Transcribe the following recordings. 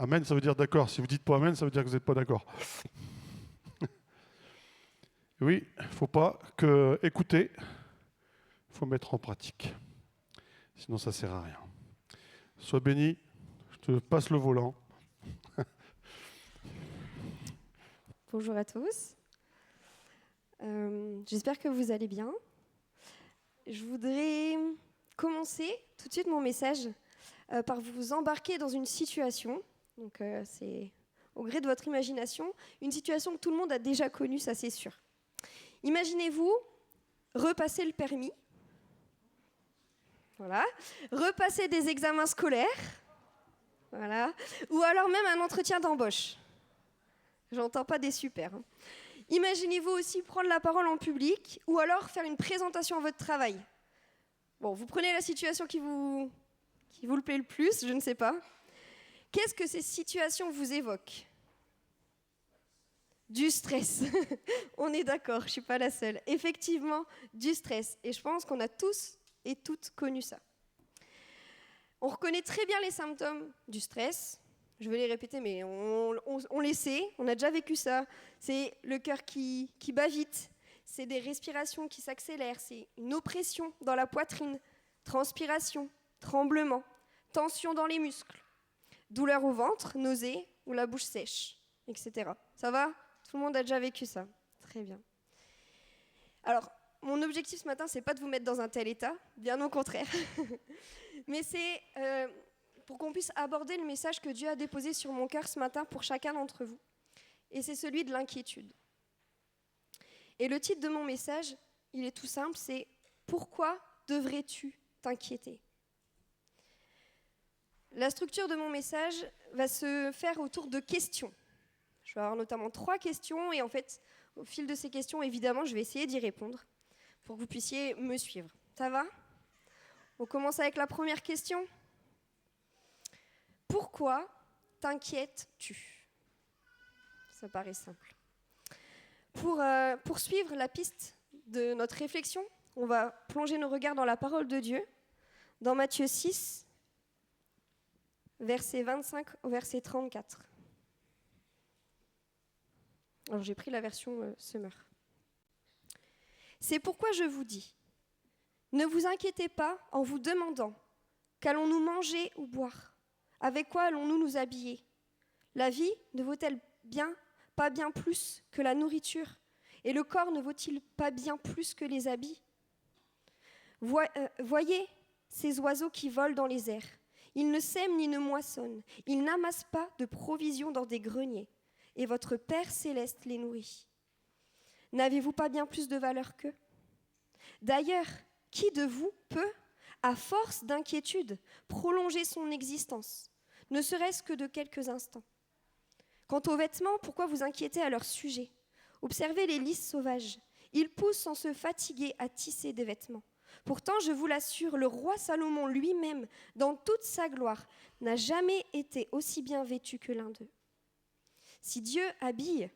Amen, ça veut dire d'accord. Si vous dites pas amen, ça veut dire que vous n'êtes pas d'accord. Oui, il ne faut pas que écouter, il faut mettre en pratique. Sinon, ça ne sert à rien. Sois béni, je te passe le volant. Bonjour à tous. J'espère que vous allez bien. Je voudrais commencer tout de suite mon message par vous embarquer dans une situation. Donc, c'est au gré de votre imagination, une situation que tout le monde a déjà connue, ça c'est sûr. Imaginez-vous repasser le permis, voilà, repasser des examens scolaires, voilà, ou alors même un entretien d'embauche. J'entends pas des super. Imaginez-vous aussi prendre la parole en public ou alors faire une présentation à votre travail. Bon, vous prenez la situation qui vous le plaît le plus, je ne sais pas. Qu'est-ce que ces situations vous évoquent ? Du stress. On est d'accord, je ne suis pas la seule. Effectivement, du stress. Et je pense qu'on a tous et toutes connu ça. On reconnaît très bien les symptômes du stress. Je vais les répéter, mais on les sait, on a déjà vécu ça. C'est le cœur qui bat vite, c'est des respirations qui s'accélèrent, c'est une oppression dans la poitrine, transpiration, tremblement, tension dans les muscles, douleur au ventre, nausée ou la bouche sèche, etc. Ça va ? Tout le monde a déjà vécu ça. Très bien. Alors, mon objectif ce matin, c'est pas de vous mettre dans un tel état, bien au contraire. Mais c'est pour qu'on puisse aborder le message que Dieu a déposé sur mon cœur ce matin pour chacun d'entre vous. Et c'est celui de l'inquiétude. Et le titre de mon message, il est tout simple, c'est « Pourquoi devrais-tu t'inquiéter ?» La structure de mon message va se faire autour de questions. Je vais avoir notamment 3 questions et en fait, au fil de ces questions, évidemment, je vais essayer d'y répondre pour que vous puissiez me suivre. Ça va ? On commence avec la première question. Pourquoi t'inquiètes-tu ? Ça paraît simple. Pour poursuivre la piste de notre réflexion, on va plonger nos regards dans la parole de Dieu, dans Matthieu 6, verset 25 au verset 34. Alors j'ai pris la version Summer. C'est pourquoi je vous dis, ne vous inquiétez pas en vous demandant, qu'allons-nous manger ou boire ? Avec quoi allons-nous nous habiller ? La vie ne vaut-elle pas bien plus que la nourriture ? Et le corps ne vaut-il pas bien plus que les habits ? Voyez ces oiseaux qui volent dans les airs. Ils ne sèment ni ne moissonnent. Ils n'amassent pas de provisions dans des greniers. Et votre Père céleste les nourrit. N'avez-vous pas bien plus de valeur qu'eux ? D'ailleurs, qui de vous peut, à force d'inquiétude, prolonger son existence, ne serait-ce que de quelques instants ? Quant aux vêtements, pourquoi vous inquiétez à leur sujet ? Observez les lys sauvages. Ils poussent sans se fatiguer à tisser des vêtements. Pourtant, je vous l'assure, le roi Salomon lui-même, dans toute sa gloire, n'a jamais été aussi bien vêtu que l'un d'eux. Si Dieu habille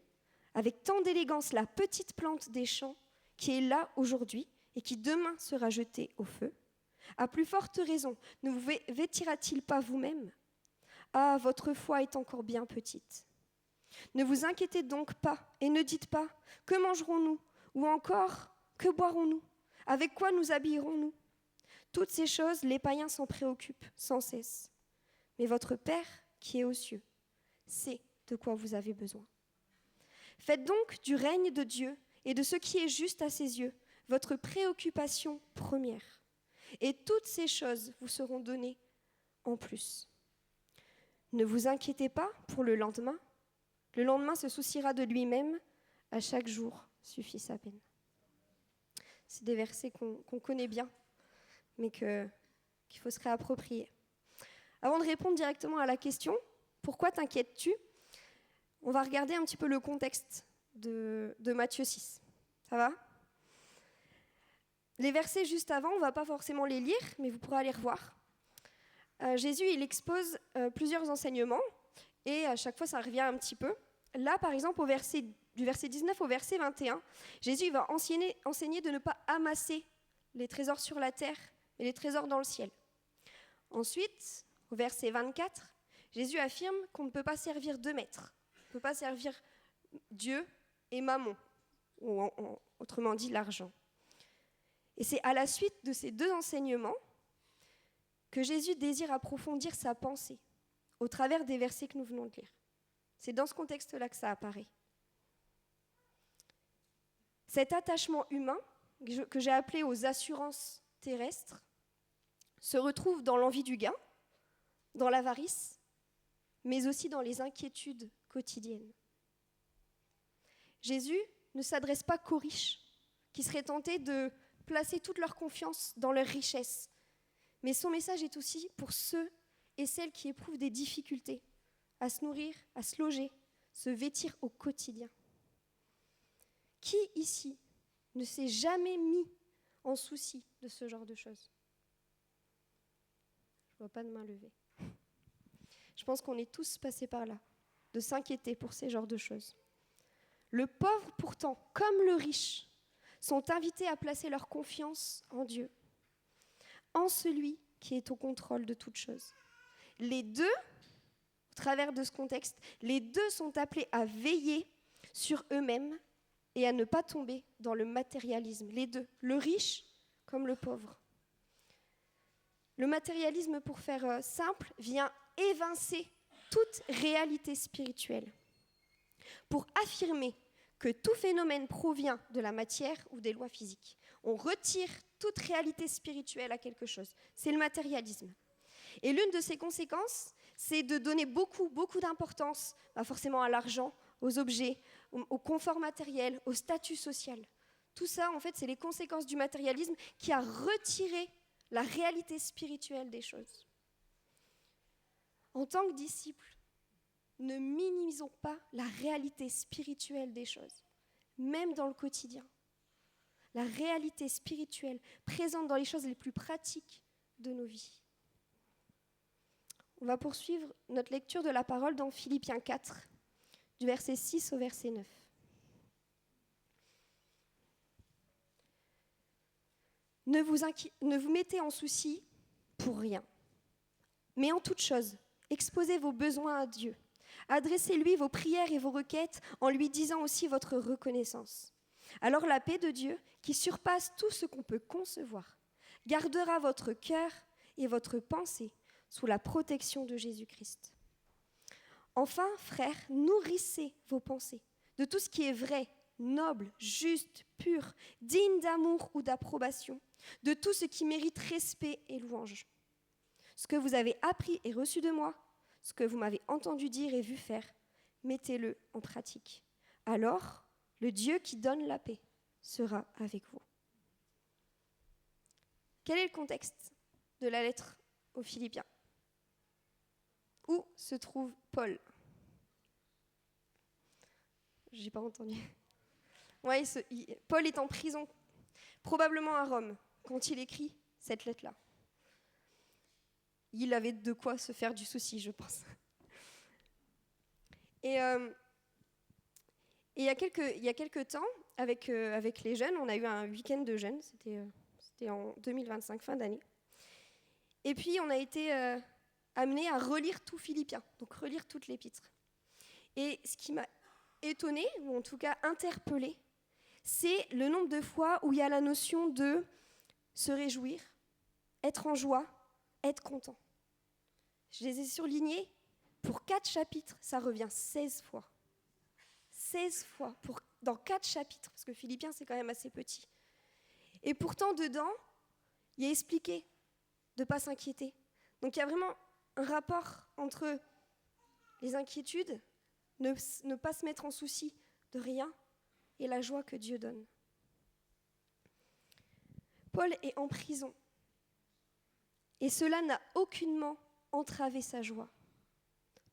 avec tant d'élégance la petite plante des champs qui est là aujourd'hui et qui demain sera jetée au feu, à plus forte raison, ne vous vêtira-t-il pas vous-même ? Ah, votre foi est encore bien petite. Ne vous inquiétez donc pas et ne dites pas « Que mangerons-nous » ou encore « Que boirons-nous » ? Avec quoi nous habillerons-nous ? Toutes ces choses, les païens s'en préoccupent sans cesse. Mais votre Père, qui est aux cieux, sait de quoi vous avez besoin. Faites donc du règne de Dieu et de ce qui est juste à ses yeux votre préoccupation première. Et toutes ces choses vous seront données en plus. Ne vous inquiétez pas pour le lendemain. Le lendemain se souciera de lui-même. À chaque jour suffit sa peine. C'est des versets qu'on connaît bien, mais qu'il faut se réapproprier. Avant de répondre directement à la question « Pourquoi t'inquiètes-tu ?», on va regarder un petit peu le contexte de Matthieu 6. Ça va ? Les versets juste avant, on ne va pas forcément les lire, mais vous pourrez aller revoir. Jésus, il expose plusieurs enseignements, et à chaque fois, ça revient un petit peu. Là, par exemple, du verset 19 au verset 21, Jésus va enseigner de ne pas amasser les trésors sur la terre, mais les trésors dans le ciel. Ensuite, au verset 24, Jésus affirme qu'on ne peut pas servir deux maîtres. On ne peut pas servir Dieu et Mammon, ou autrement dit l'argent. Et c'est à la suite de ces deux enseignements que Jésus désire approfondir sa pensée au travers des versets que nous venons de lire. C'est dans ce contexte-là que ça apparaît. Cet attachement humain, que j'ai appelé aux assurances terrestres, se retrouve dans l'envie du gain, dans l'avarice, mais aussi dans les inquiétudes quotidiennes. Jésus ne s'adresse pas qu'aux riches, qui seraient tentés de placer toute leur confiance dans leur richesse, mais son message est aussi pour ceux et celles qui éprouvent des difficultés à se nourrir, à se loger, se vêtir au quotidien. Qui ici ne s'est jamais mis en souci de ce genre de choses? Je ne vois pas de main levée. Je pense qu'on est tous passés par là, de s'inquiéter pour ces genres de choses. Le pauvre, pourtant, comme le riche, sont invités à placer leur confiance en Dieu, en celui qui est au contrôle de toutes choses. Les deux, au travers de ce contexte, les deux sont appelés à veiller sur eux-mêmes et à ne pas tomber dans le matérialisme. Les deux, le riche comme le pauvre. Le matérialisme, pour faire simple, vient évincer toute réalité spirituelle, pour affirmer que tout phénomène provient de la matière ou des lois physiques. On retire toute réalité spirituelle à quelque chose. C'est le matérialisme. Et l'une de ses conséquences, c'est de donner beaucoup d'importance, forcément à l'argent, aux objets, au confort matériel, au statut social. Tout ça, en fait, c'est les conséquences du matérialisme qui a retiré la réalité spirituelle des choses. En tant que disciples, ne minimisons pas la réalité spirituelle des choses, même dans le quotidien. La réalité spirituelle présente dans les choses les plus pratiques de nos vies. On va poursuivre notre lecture de la parole dans Philippiens 4, du verset 6 au verset 9. Ne vous mettez en souci pour rien, mais en toute chose, exposez vos besoins à Dieu. Adressez-lui vos prières et vos requêtes en lui disant aussi votre reconnaissance. Alors la paix de Dieu, qui surpasse tout ce qu'on peut concevoir, gardera votre cœur et votre pensée sous la protection de Jésus-Christ. Enfin, frères, nourrissez vos pensées de tout ce qui est vrai, noble, juste, pur, digne d'amour ou d'approbation, de tout ce qui mérite respect et louange. Ce que vous avez appris et reçu de moi, ce que vous m'avez entendu dire et vu faire, mettez-le en pratique. Alors, le Dieu qui donne la paix sera avec vous. Quel est le contexte de la lettre aux Philippiens? Où se trouve Paul? J'ai pas entendu. Ouais, Paul est en prison, probablement à Rome, quand il écrit cette lettre-là. Il avait de quoi se faire du souci, je pense. Et il y a quelques temps, avec les jeunes, on a eu un week-end de jeunes, c'était en 2025, fin d'année. Et puis, on a été amenés à relire tout Philippiens, donc relire toute l'épître. Et ce qui m'a étonnée, ou en tout cas interpellée, c'est le nombre de fois où il y a la notion de se réjouir, être en joie, être content. Je les ai surlignés. Pour 4 chapitres, ça revient 16 fois. 16 fois dans 4 chapitres, parce que Philippiens, c'est quand même assez petit. Et pourtant, dedans, il est expliqué de ne pas s'inquiéter. Donc, il y a vraiment un rapport entre les inquiétudes, ne pas se mettre en souci de rien, et la joie que Dieu donne. Paul est en prison. Et cela n'a aucunement entravé sa joie.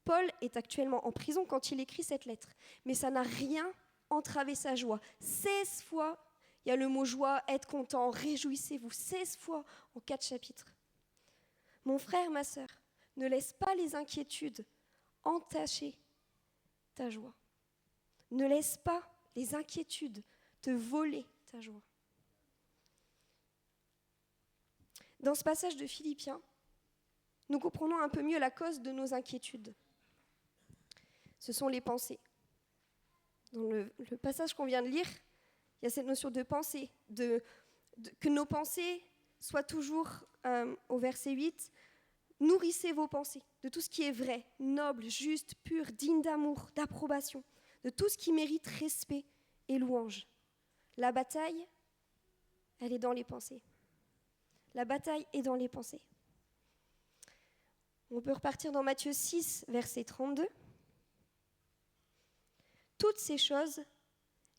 Paul est actuellement en prison quand il écrit cette lettre, mais ça n'a rien entravé sa joie. 16 fois, il y a le mot joie, être content, réjouissez-vous, 16 fois en 4 chapitres. Mon frère, ma sœur, ne laisse pas les inquiétudes entacher ta joie. Ne laisse pas les inquiétudes te voler ta joie. Dans ce passage de Philippiens, nous comprenons un peu mieux la cause de nos inquiétudes. Ce sont les pensées. Dans le passage qu'on vient de lire, il y a cette notion de pensée, que nos pensées soient toujours, au verset 8, « Nourrissez vos pensées de tout ce qui est vrai, noble, juste, pur, digne d'amour, d'approbation, de tout ce qui mérite respect et louange. » La bataille, elle est dans les pensées. La bataille est dans les pensées. On peut repartir dans Matthieu 6, verset 32. Toutes ces choses,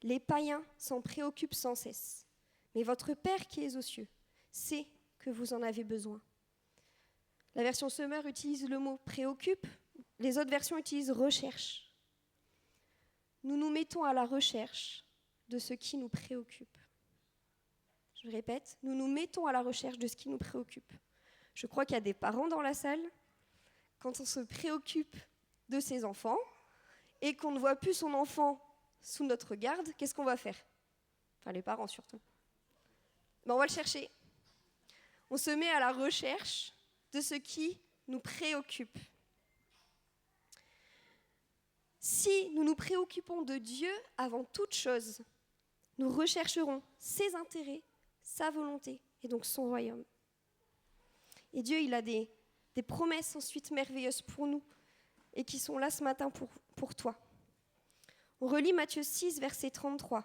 les païens s'en préoccupent sans cesse. Mais votre Père qui est aux cieux sait que vous en avez besoin. La version Semeur utilise le mot préoccupe, les autres versions utilisent recherche. Nous nous mettons à la recherche de ce qui nous préoccupe. Je répète, nous nous mettons à la recherche de ce qui nous préoccupe. Je crois qu'il y a des parents dans la salle. Quand on se préoccupe de ses enfants et qu'on ne voit plus son enfant sous notre garde, qu'est-ce qu'on va faire? Enfin, les parents surtout. On va le chercher. On se met à la recherche de ce qui nous préoccupe. Si nous nous préoccupons de Dieu avant toute chose, nous rechercherons ses intérêts, sa volonté et donc son royaume. Et Dieu, il a des promesses ensuite merveilleuses pour nous et qui sont là ce matin pour toi. On relit Matthieu 6, verset 33.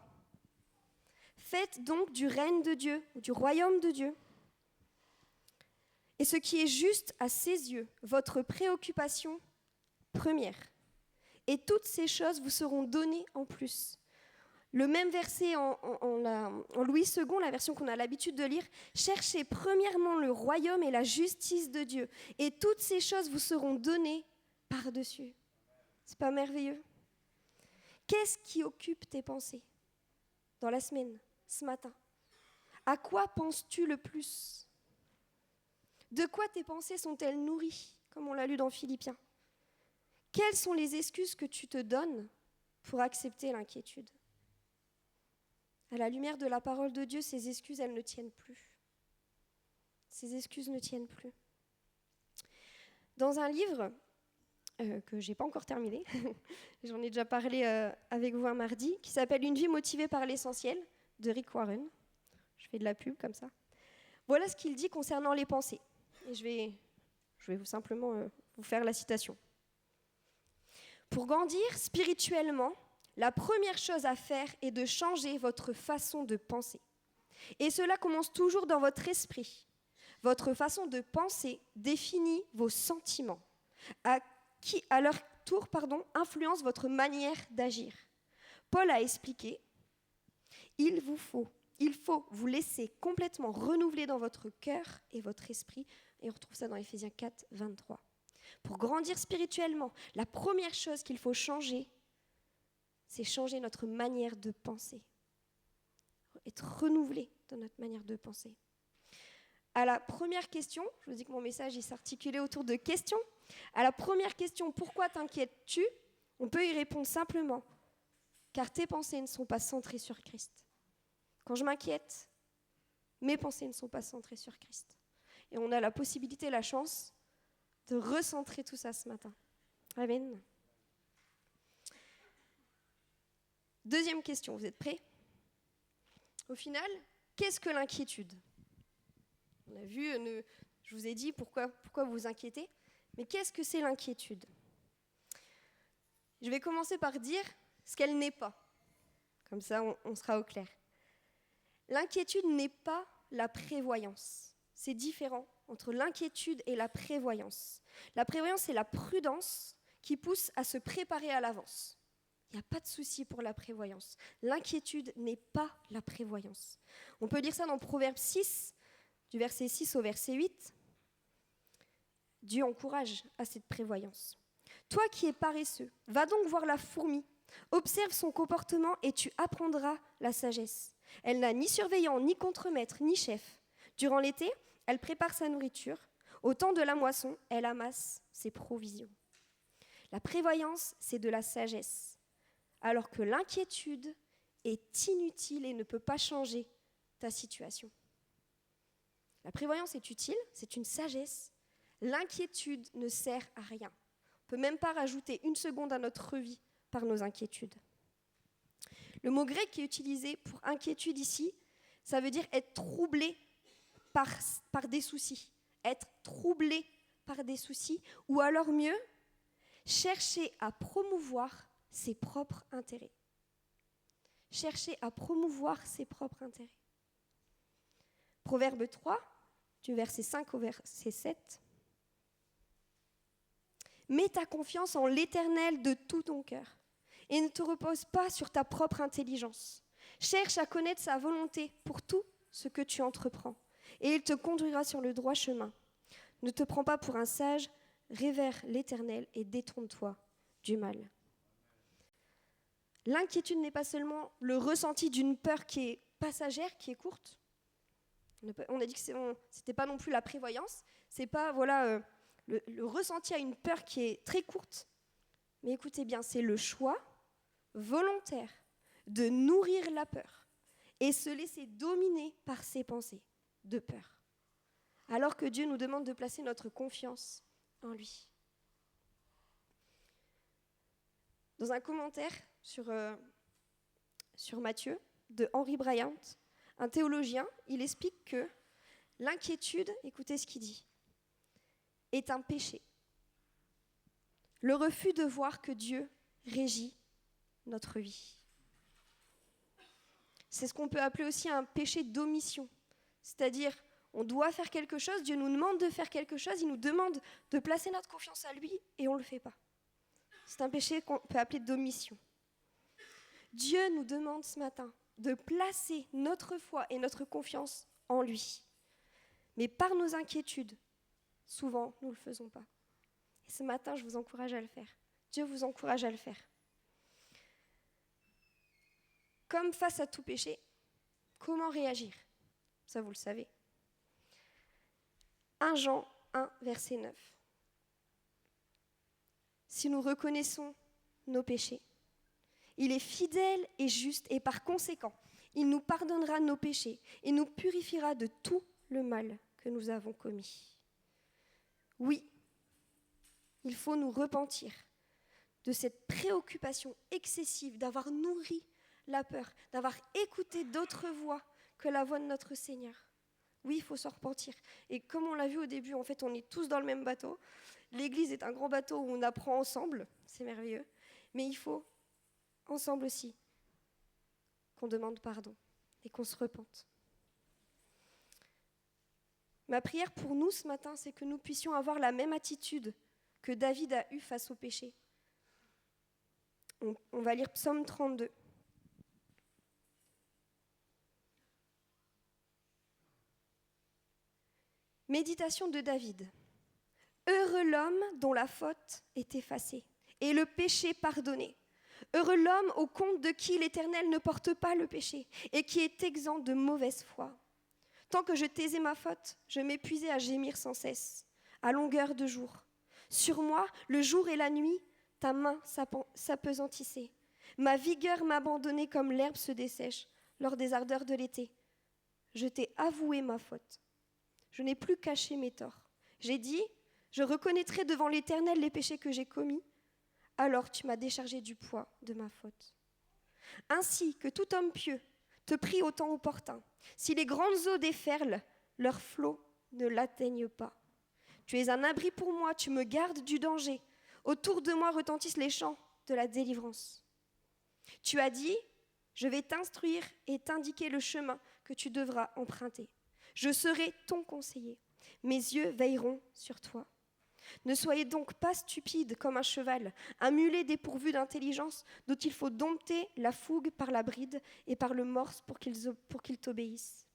« Faites donc du règne de Dieu, ou du royaume de Dieu, et ce qui est juste à ses yeux, votre préoccupation première. Et toutes ces choses vous seront données en plus. » Le même verset en Louis II, la version qu'on a l'habitude de lire, « Cherchez premièrement le royaume et la justice de Dieu, et toutes ces choses vous seront données par-dessus. » C'est pas merveilleux? Qu'est-ce qui occupe tes pensées dans la semaine, ce matin? À quoi penses-tu le plus? De quoi tes pensées sont-elles nourries, comme on l'a lu dans Philippiens? Quelles sont les excuses que tu te donnes pour accepter l'inquiétude? À la lumière de la parole de Dieu, ces excuses, elles ne tiennent plus. Ces excuses ne tiennent plus. Dans un livre que je n'ai pas encore terminé, j'en ai déjà parlé avec vous un mardi, qui s'appelle « Une vie motivée par l'essentiel » de Rick Warren. Je fais de la pub comme ça. Voilà ce qu'il dit concernant les pensées. Et je vais simplement vous faire la citation. « Pour grandir spirituellement, la première chose à faire est de changer votre façon de penser. Et cela commence toujours dans votre esprit. Votre façon de penser définit vos sentiments, qui, à leur tour, influencent votre manière d'agir. Paul a expliqué, il faut vous laisser complètement renouveler dans votre cœur et votre esprit. Et on retrouve ça dans Éphésiens 4, 23. Pour grandir spirituellement, la première chose qu'il faut changer, c'est changer notre manière de penser. Être renouvelé dans notre manière de penser. À la première question, je vous dis que mon message s'articulait autour de questions. À la première question, pourquoi t'inquiètes-tu? On peut y répondre simplement, car tes pensées ne sont pas centrées sur Christ. Quand je m'inquiète, mes pensées ne sont pas centrées sur Christ. Et on a la possibilité, la chance de recentrer tout ça ce matin. Amen. Deuxième question, vous êtes prêts? Au final, qu'est-ce que l'inquiétude? On a vu, je vous ai dit pourquoi vous vous inquiétez, mais qu'est-ce que c'est l'inquiétude? Je vais commencer par dire ce qu'elle n'est pas. Comme ça, on sera au clair. L'inquiétude n'est pas la prévoyance. C'est différent entre l'inquiétude et la prévoyance. La prévoyance, c'est la prudence qui pousse à se préparer à l'avance. Il n'y a pas de souci pour la prévoyance. L'inquiétude n'est pas la prévoyance. On peut lire ça dans Proverbe 6, du verset 6 au verset 8. Dieu encourage à cette prévoyance. Toi qui es paresseux, va donc voir la fourmi. Observe son comportement et tu apprendras la sagesse. Elle n'a ni surveillant, ni contremaître, ni chef. Durant l'été, elle prépare sa nourriture. Au temps de la moisson, elle amasse ses provisions. La prévoyance, c'est de la sagesse, alors que l'inquiétude est inutile et ne peut pas changer ta situation. La prévoyance est utile, c'est une sagesse. L'inquiétude ne sert à rien. On ne peut même pas rajouter une seconde à notre vie par nos inquiétudes. Le mot grec qui est utilisé pour inquiétude ici, ça veut dire être troublé par des soucis. Être troublé par des soucis, ou alors mieux, chercher à promouvoir ses propres intérêts. Chercher à promouvoir ses propres intérêts. Proverbe 3, du verset 5 au verset 7. Mets ta confiance en l'Éternel de tout ton cœur et ne te repose pas sur ta propre intelligence. Cherche à connaître sa volonté pour tout ce que tu entreprends et il te conduira sur le droit chemin. Ne te prends pas pour un sage, révère l'Éternel et détourne-toi du mal. L'inquiétude n'est pas seulement le ressenti d'une peur qui est passagère, qui est courte. On a dit que ce n'était pas non plus la prévoyance, c'est pas le ressenti à une peur qui est très courte. Mais écoutez bien, c'est le choix volontaire de nourrir la peur et se laisser dominer par ses pensées de peur. Alors que Dieu nous demande de placer notre confiance en lui. Dans un commentaire sur Matthieu de Henry Bryant, un théologien, il explique que l'inquiétude, écoutez ce qu'il dit, est un péché. Le refus de voir que Dieu régit notre vie. C'est ce qu'on peut appeler aussi un péché d'omission. C'est-à-dire, on doit faire quelque chose, Dieu nous demande de faire quelque chose, il nous demande de placer notre confiance à lui et on ne le fait pas. C'est un péché qu'on peut appeler d'omission. Dieu nous demande ce matin de placer notre foi et notre confiance en lui. Mais par nos inquiétudes, souvent, nous ne le faisons pas. Et ce matin, je vous encourage à le faire. Dieu vous encourage à le faire. Comme face à tout péché, comment réagir ? Ça, vous le savez. 1 Jean 1, verset 9. Si nous reconnaissons nos péchés, il est fidèle et juste et par conséquent, il nous pardonnera nos péchés et nous purifiera de tout le mal que nous avons commis. Oui, il faut nous repentir de cette préoccupation excessive d'avoir nourri la peur, d'avoir écouté d'autres voix que la voix de notre Seigneur. Oui, il faut s'en repentir. Et comme on l'a vu au début, en fait, on est tous dans le même bateau. L'Église est un grand bateau où on apprend ensemble, c'est merveilleux. Mais il faut, ensemble aussi, qu'on demande pardon et qu'on se repente. Ma prière pour nous ce matin, c'est que nous puissions avoir la même attitude que David a eue face au péché. On va lire Psaume 32. Méditation de David. Heureux l'homme dont la faute est effacée et le péché pardonné. Heureux l'homme au compte de qui l'Éternel ne porte pas le péché et qui est exempt de mauvaise foi. Tant que je taisais ma faute, je m'épuisais à gémir sans cesse, à longueur de jour. Sur moi, le jour et la nuit, ta main s'apesantissait. Ma vigueur m'abandonnait comme l'herbe se dessèche lors des ardeurs de l'été. Je t'ai avoué ma faute. Je n'ai plus caché mes torts. J'ai dit, je reconnaîtrai devant l'Éternel les péchés que j'ai commis. Alors tu m'as déchargé du poids de ma faute. Ainsi que tout homme pieux te prie au temps opportun, si les grandes eaux déferlent, leurs flots ne l'atteignent pas. Tu es un abri pour moi, tu me gardes du danger. Autour de moi retentissent les chants de la délivrance. Tu as dit, je vais t'instruire et t'indiquer le chemin que tu devras emprunter. Je serai ton conseiller. Mes yeux veilleront sur toi. Ne soyez donc pas stupides comme un cheval, un mulet dépourvu d'intelligence dont il faut dompter la fougue par la bride et par le morse pour qu'ils t'obéissent.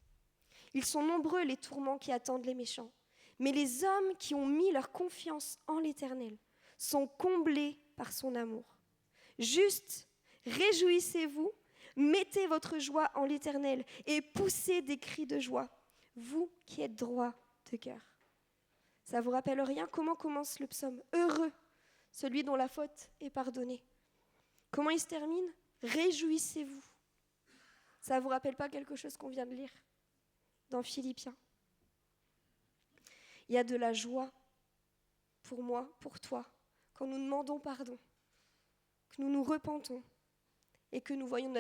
Ils sont nombreux les tourments qui attendent les méchants, mais les hommes qui ont mis leur confiance en l'Éternel sont comblés par son amour. Juste, réjouissez-vous, mettez votre joie en l'Éternel et poussez des cris de joie, vous qui êtes droits de cœur. Ça vous rappelle rien ? Comment commence le psaume ? Heureux, celui dont la faute est pardonnée. Comment il se termine ? Réjouissez-vous. Ça vous rappelle pas quelque chose qu'on vient de lire dans Philippiens ? Il y a de la joie pour moi, pour toi, quand nous demandons pardon, que nous nous repentons et que nous voyons que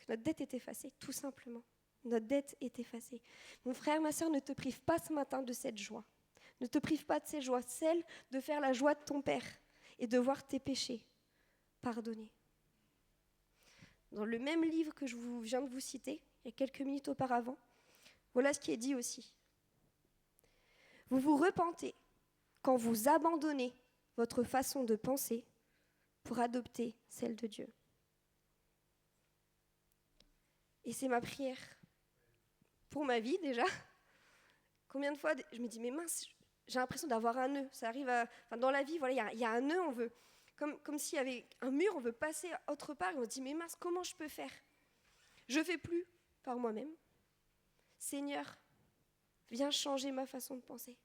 notre dette est effacée, tout simplement. Notre dette est effacée. Mon frère, ma sœur, ne te prive pas ce matin de cette joie. Ne te prive pas de cette joie, celle de faire la joie de ton Père et de voir tes péchés pardonnés. Dans le même livre que je viens de vous citer, il y a quelques minutes auparavant, voilà ce qui est dit aussi. Vous vous repentez quand vous abandonnez votre façon de penser pour adopter celle de Dieu. Et c'est ma prière pour ma vie déjà. Combien de fois je me dis, mais mince, j'ai l'impression d'avoir un nœud. Ça arrive dans la vie, voilà, il y a un nœud, on veut, comme s'il y avait un mur, on veut passer autre part, et on se dit, mais mince, comment je peux faire? Je ne fais plus par moi-même. Seigneur, viens changer ma façon de penser.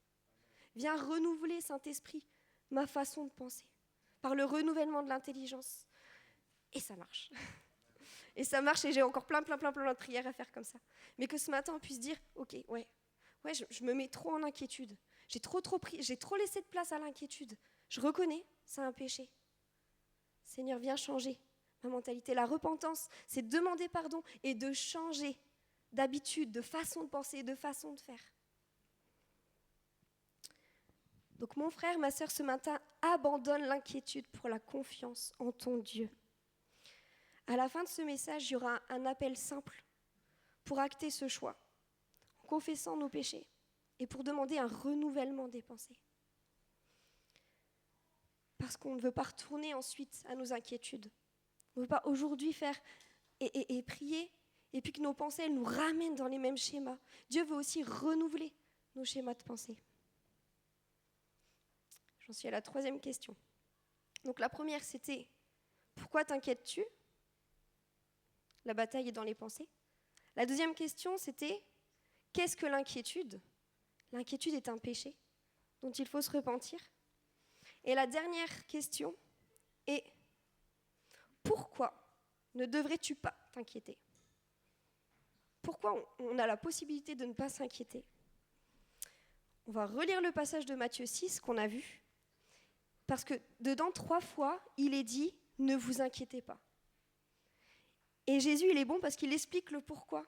Viens renouveler, Saint-Esprit, ma façon de penser, par le renouvellement de l'intelligence. Et ça marche. Et ça marche, et j'ai encore plein de prières à faire comme ça. Mais que ce matin, on puisse dire, ok, ouais, je me mets trop en inquiétude. J'ai trop laissé de place à l'inquiétude. Je reconnais, c'est un péché. Seigneur, viens changer ma mentalité. La repentance, c'est demander pardon et de changer d'habitude, de façon de penser, de façon de faire. Donc mon frère, ma sœur, ce matin, abandonne l'inquiétude pour la confiance en ton Dieu. À la fin de ce message, il y aura un appel simple pour acter ce choix, en confessant nos péchés et pour demander un renouvellement des pensées. Parce qu'on ne veut pas retourner ensuite à nos inquiétudes. On ne veut pas aujourd'hui faire et prier, et puis que nos pensées elles nous ramènent dans les mêmes schémas. Dieu veut aussi renouveler nos schémas de pensée. J'en suis à la 3e question. Donc la première, c'était « Pourquoi t'inquiètes-tu » La bataille est dans les pensées. La 2e question, c'était « Qu'est-ce que l'inquiétude » L'inquiétude est un péché dont il faut se repentir. Et la dernière question est « Pourquoi ne devrais-tu pas t'inquiéter » Pourquoi on a la possibilité de ne pas s'inquiéter? On va relire le passage de Matthieu 6 qu'on a vu, parce que dedans 3 fois, il est dit « Ne vous inquiétez pas ». Et Jésus, il est bon parce qu'il explique le pourquoi,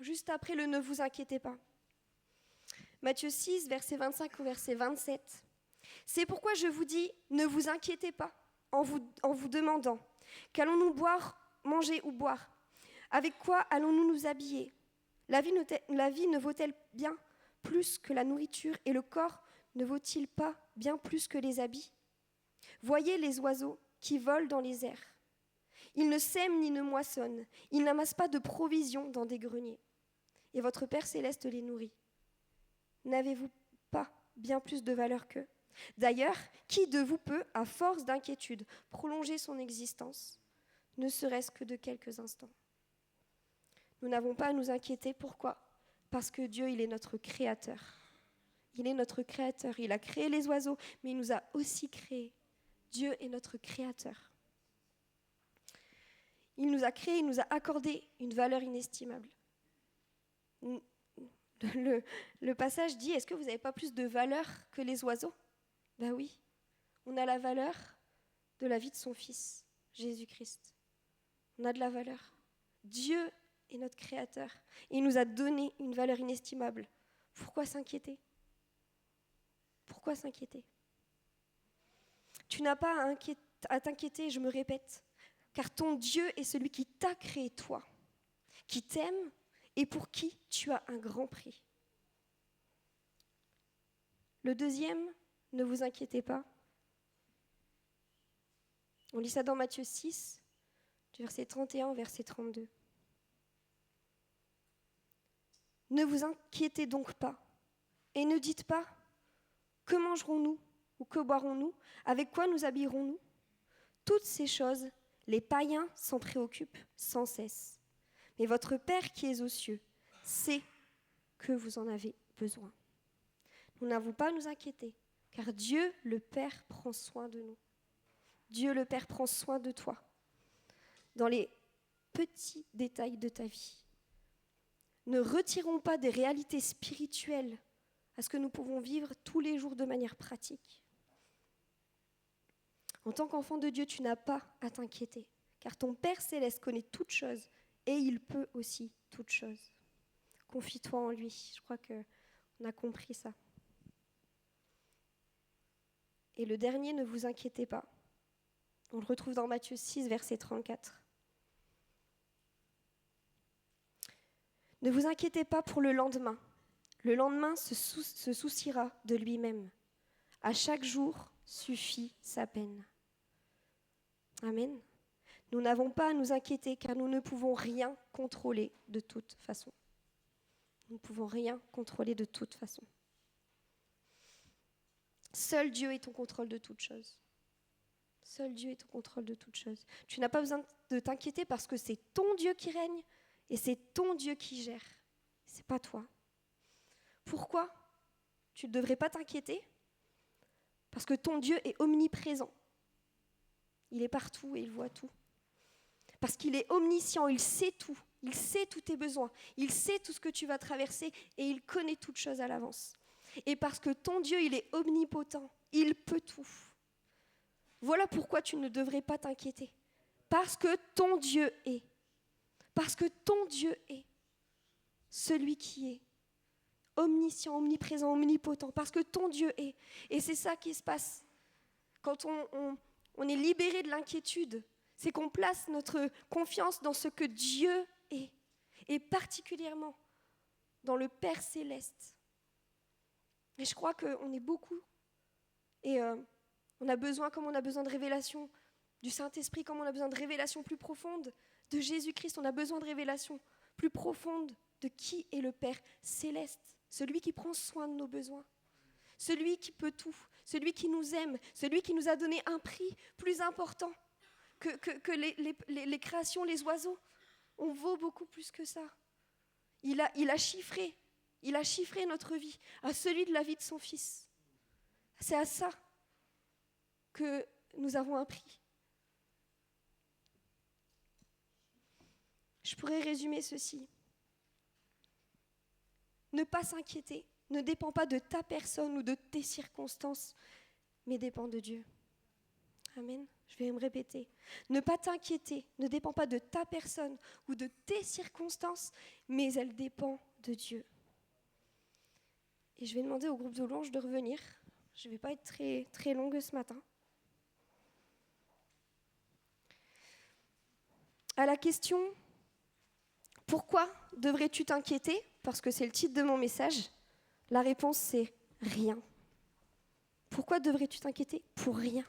juste après le « Ne vous inquiétez pas ». Matthieu 6, verset 25 au verset 27. « C'est pourquoi je vous dis, ne vous inquiétez pas en vous demandant, qu'allons-nous boire, manger ou boire? Avec quoi allons-nous nous habiller? La vie ne vaut-elle bien plus que la nourriture et le corps ne vaut-il pas bien plus que les habits? Voyez les oiseaux qui volent dans les airs. Ils ne sèment ni ne moissonnent, ils n'amassent pas de provisions dans des greniers. Et votre Père céleste les nourrit. N'avez-vous pas bien plus de valeur qu'eux? D'ailleurs, qui de vous peut, à force d'inquiétude, prolonger son existence, ne serait-ce que de quelques instants? Nous n'avons pas à nous inquiéter. Pourquoi? Parce que Dieu, il est notre créateur. Il est notre créateur. Il a créé les oiseaux, mais il nous a aussi créés. Dieu est notre créateur. Il nous a créés, il nous a accordé une valeur inestimable. Le passage dit, est-ce que vous n'avez pas plus de valeur que les oiseaux? Ben oui, on a la valeur de la vie de son Fils, Jésus-Christ. On a de la valeur. Dieu est notre créateur. Et il nous a donné une valeur inestimable. Pourquoi s'inquiéter? Pourquoi s'inquiéter? Tu n'as pas à t'inquiéter, je me répète, car ton Dieu est celui qui t'a créé toi, qui t'aime et pour qui tu as un grand prix. Le deuxième, ne vous inquiétez pas. On lit ça dans Matthieu 6, du verset 31 au verset 32. Ne vous inquiétez donc pas, et ne dites pas « Que mangerons-nous ou que boirons-nous? Avec quoi nous habillerons-nous » Toutes ces choses, les païens s'en préoccupent sans cesse. Mais votre Père qui est aux cieux sait que vous en avez besoin. Nous n'avons pas à nous inquiéter, car Dieu le Père prend soin de nous. Dieu le Père prend soin de toi, dans les petits détails de ta vie. Ne retirons pas des réalités spirituelles à ce que nous pouvons vivre tous les jours de manière pratique. En tant qu'enfant de Dieu, tu n'as pas à t'inquiéter, car ton Père céleste connaît toutes choses et il peut aussi toutes choses. Confie-toi en lui. Je crois qu'on a compris ça. Et le dernier, ne vous inquiétez pas. On le retrouve dans Matthieu 6, verset 34. Ne vous inquiétez pas pour le lendemain. Le lendemain se souciera de lui-même. À chaque jour suffit sa peine. Amen. Nous n'avons pas à nous inquiéter car nous ne pouvons rien contrôler de toute façon. Nous ne pouvons rien contrôler de toute façon. Seul Dieu est au contrôle de toutes choses. Seul Dieu est au contrôle de toutes choses. Tu n'as pas besoin de t'inquiéter parce que c'est ton Dieu qui règne et c'est ton Dieu qui gère. C'est pas toi. Pourquoi tu ne devrais pas t'inquiéter? Parce que ton Dieu est omniprésent. Il est partout et il voit tout. Parce qu'il est omniscient, il sait tout. Il sait tous tes besoins. Il sait tout ce que tu vas traverser et il connaît toutes choses à l'avance. Et parce que ton Dieu, il est omnipotent. Il peut tout. Voilà pourquoi tu ne devrais pas t'inquiéter. Parce que ton Dieu est. Parce que ton Dieu est celui qui est omniscient, omniprésent, omnipotent. Parce que ton Dieu est. Et c'est ça qui se passe. Quand on est libéré de l'inquiétude, c'est qu'on place notre confiance dans ce que Dieu est. Et particulièrement dans le Père céleste. Et je crois qu'on est beaucoup. Et on a besoin, comme on a besoin de révélation du Saint-Esprit, comme on a besoin de révélation plus profonde de Jésus-Christ, on a besoin de révélation plus profonde de qui est le Père céleste, celui qui prend soin de nos besoins, celui qui peut tout, celui qui nous aime, celui qui nous a donné un prix plus important que les créations, les oiseaux. On vaut beaucoup plus que ça. Il a chiffré notre vie à celui de la vie de son Fils. C'est à ça que nous avons un prix. Je pourrais résumer ceci. Ne pas s'inquiéter ne dépend pas de ta personne ou de tes circonstances, mais dépend de Dieu. Amen. Je vais me répéter. Ne pas t'inquiéter ne dépend pas de ta personne ou de tes circonstances, mais elle dépend de Dieu. Et je vais demander au groupe de louanges de revenir. Je ne vais pas être très, très longue ce matin. À la question « Pourquoi devrais-tu t'inquiéter ?» parce que c'est le titre de mon message, la réponse c'est « Rien ». Pourquoi devrais-tu t'inquiéter ? Pour rien.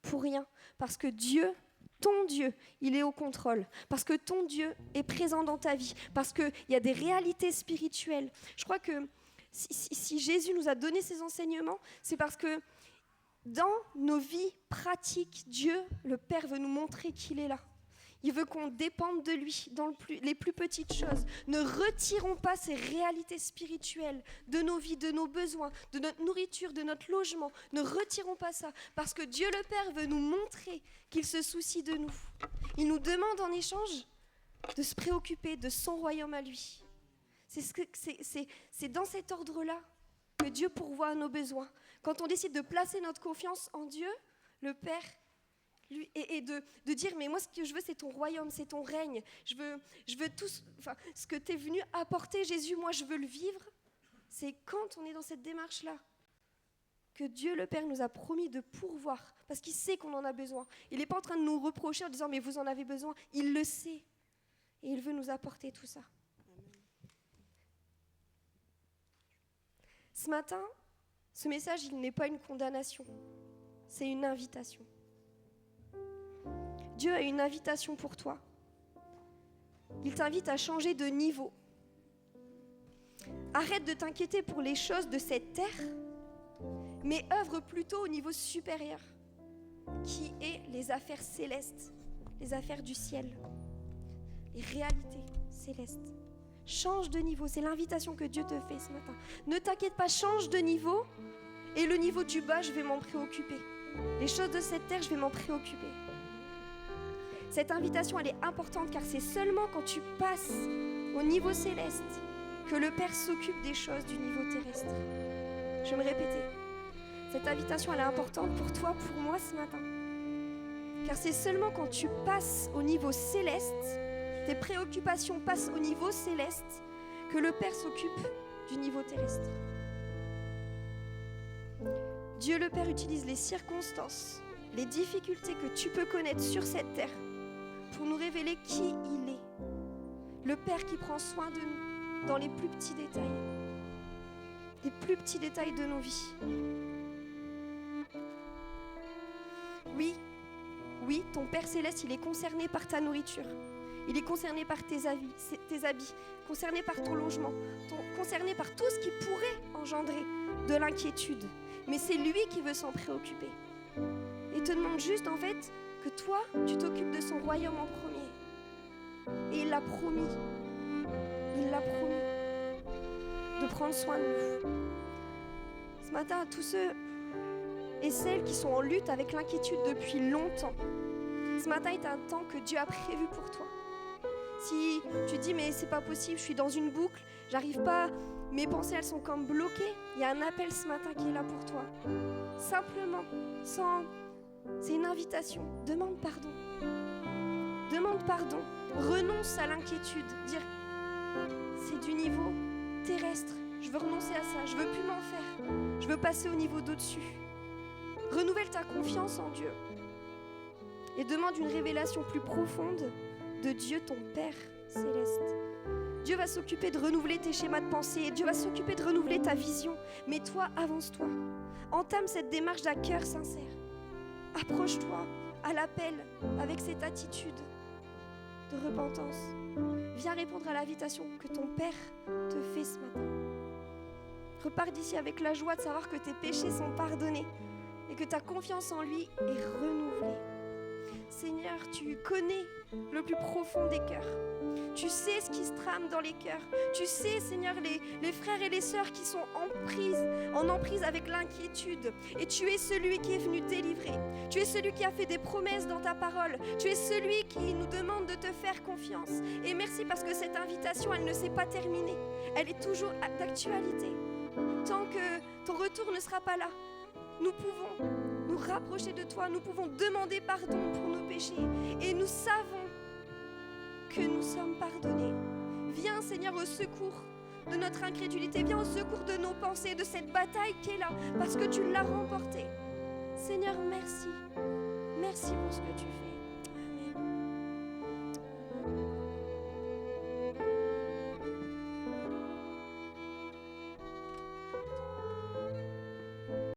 Pour rien. Parce que Dieu, ton Dieu, il est au contrôle. Parce que ton Dieu est présent dans ta vie. Parce qu'il y a des réalités spirituelles. Je crois que si Jésus nous a donné ces enseignements, c'est parce que dans nos vies pratiques, Dieu, le Père, veut nous montrer qu'il est là. Il veut qu'on dépende de lui dans les plus petites choses. Ne retirons pas ces réalités spirituelles de nos vies, de nos besoins, de notre nourriture, de notre logement. Ne retirons pas ça, parce que Dieu le Père veut nous montrer qu'il se soucie de nous. Il nous demande en échange de se préoccuper de son royaume à lui. C'est dans cet ordre-là que Dieu pourvoit à nos besoins. Quand on décide de placer notre confiance en Dieu, le Père, lui, et de dire, mais moi ce que je veux c'est ton royaume, c'est ton règne, je veux tout, ce que tu es venu apporter Jésus, moi je veux le vivre. C'est quand on est dans cette démarche-là que Dieu le Père nous a promis de pourvoir, parce qu'il sait qu'on en a besoin. Il n'est pas en train de nous reprocher en disant, mais vous en avez besoin, il le sait, et il veut nous apporter tout ça. Ce matin, ce message, il n'est pas une condamnation, c'est une invitation. Dieu a une invitation pour toi. Il t'invite à changer de niveau. Arrête de t'inquiéter pour les choses de cette terre, mais œuvre plutôt au niveau supérieur, qui est les affaires célestes, les affaires du ciel, les réalités célestes. Change de niveau, c'est l'invitation que Dieu te fait ce matin. Ne t'inquiète pas, change de niveau, et le niveau du bas, je vais m'en préoccuper. Les choses de cette terre, je vais m'en préoccuper. Cette invitation, elle est importante car c'est seulement quand tu passes au niveau céleste que le Père s'occupe des choses du niveau terrestre. Je vais me répéter. Cette invitation, elle est importante pour toi, pour moi ce matin. Car c'est seulement quand tu passes au niveau céleste, tes préoccupations passent au niveau céleste, que le Père s'occupe du niveau terrestre. Dieu le Père utilise les circonstances, les difficultés que tu peux connaître sur cette terre pour nous révéler qui il est. Le Père qui prend soin de nous dans les plus petits détails. Les plus petits détails de nos vies. Oui, ton Père Céleste, il est concerné par ta nourriture. Il est concerné par tes habits, concerné par ton logement, concerné par tout ce qui pourrait engendrer de l'inquiétude. Mais c'est lui qui veut s'en préoccuper. Il te demande juste, en fait, que toi, tu t'occupes de son royaume en premier. Et il l'a promis. Il l'a promis de prendre soin de nous. Ce matin, à tous ceux et celles qui sont en lutte avec l'inquiétude depuis longtemps, ce matin est un temps que Dieu a prévu pour toi. Si tu dis mais c'est pas possible, je suis dans une boucle, j'arrive pas, mes pensées elles sont comme bloquées, il y a un appel ce matin qui est là pour toi. Simplement, c'est une invitation, demande pardon. Demande pardon, renonce à l'inquiétude, dire c'est du niveau terrestre, je veux renoncer à ça, je veux plus m'en faire, je veux passer au niveau d'au-dessus. Renouvelle ta confiance en Dieu et demande une révélation plus profonde de Dieu, ton Père Céleste. Dieu va s'occuper de renouveler tes schémas de pensée, Dieu va s'occuper de renouveler ta vision, mais toi, avance-toi. Entame cette démarche d'un cœur sincère. Approche-toi à l'appel avec cette attitude de repentance. Viens répondre à l'invitation que ton Père te fait ce matin. Repars d'ici avec la joie de savoir que tes péchés sont pardonnés et que ta confiance en lui est renouvelée. Seigneur, tu connais le plus profond des cœurs. Tu sais ce qui se trame dans les cœurs. Tu sais, Seigneur, les frères et les sœurs qui sont en emprise avec l'inquiétude. Et tu es celui qui est venu délivrer. Tu es celui qui a fait des promesses dans ta parole. Tu es celui qui nous demande de te faire confiance. Et merci parce que cette invitation, elle ne s'est pas terminée. Elle est toujours d'actualité. Tant que ton retour ne sera pas là, nous pouvons nous rapprocher de toi, nous pouvons demander pardon pour nos péchés et nous savons que nous sommes pardonnés. Viens Seigneur au secours de notre incrédulité, viens au secours de nos pensées, de cette bataille qui est là, parce que tu l'as remportée.